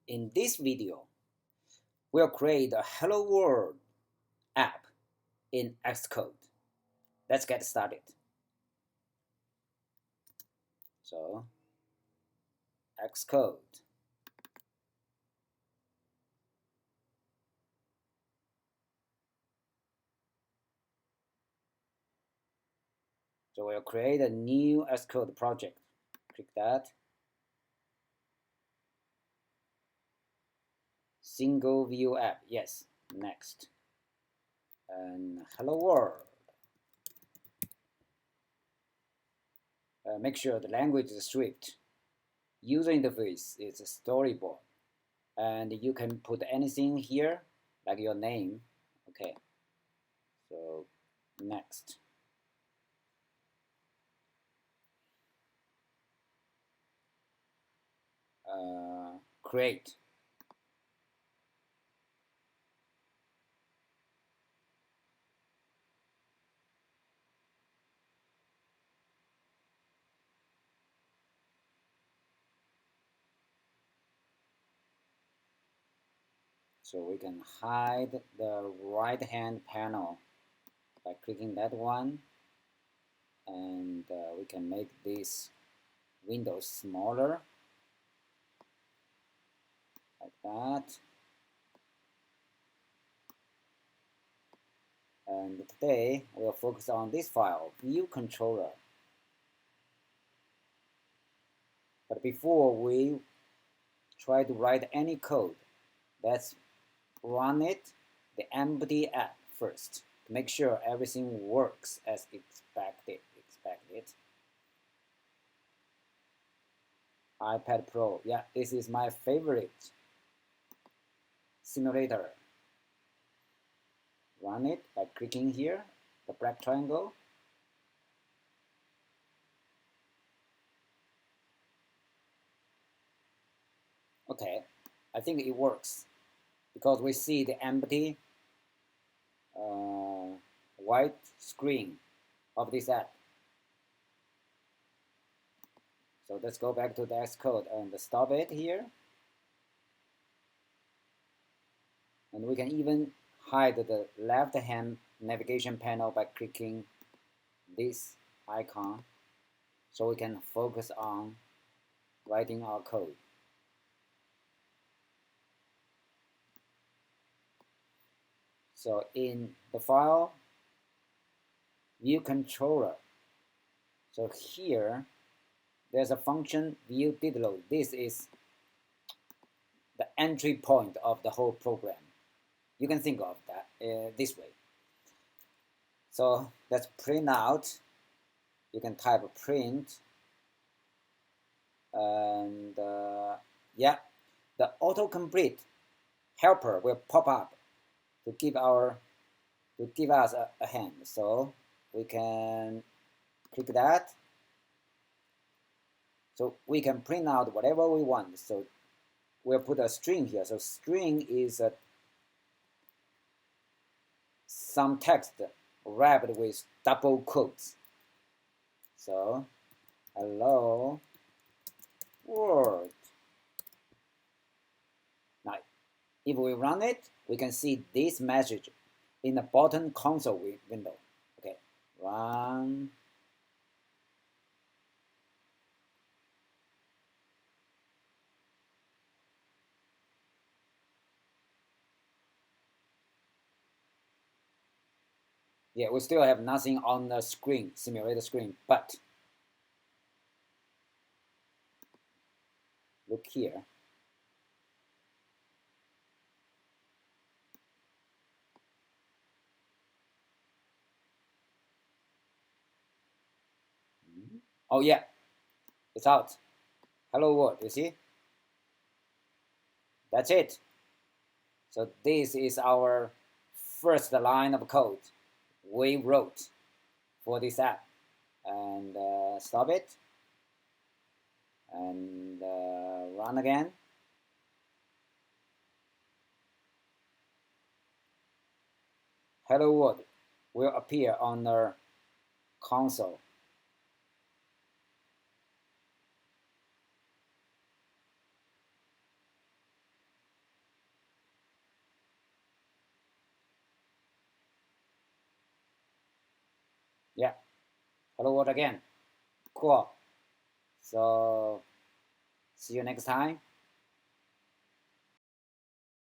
In this video, we'll create a Hello World app in Xcode. Let's get started. So, Xcode. So we'll create a new Xcode project. Click that. Single view app, yes, next. And hello world. Make sure the language is Swift. User interface is a storyboard. And you can put anything here, like your name. Okay, so next. Create. So we can hide the right-hand panel by clicking that one, and we can make this window smaller, like that. And today we'll focus on this file, view controller. But before we try to write any code, let's run it, the empty app first, to make sure everything works as expected. iPad Pro, yeah, this is my favorite simulator. Run it by clicking here, the black triangle. Okay, I think it works because we see the empty white screen of this app. So let's go back to the Xcode and stop it here. And we can even hide the left-hand navigation panel by clicking this icon, so we can focus on writing our code. So in the file, view controller, so here there's a function view did load. This is the entry point of the whole program. You can think of that this way. So let's print out. You can type print, and yeah, the autocomplete helper will pop up to give us a hand. So we can click that. So we can print out whatever we want. So we'll put a string here. So string is some text wrapped with double quotes. So hello world. Now, if we run it, we can see this message in the bottom console window. Okay, run. Yeah, we still have nothing on the screen, simulator screen, but look here. Oh yeah, it's out. Hello world, you see? That's it. So this is our first line of code we wrote for this app. And stop it. And run again. Hello world will appear on the console. Yeah. Hello world again. Cool. So see you next time.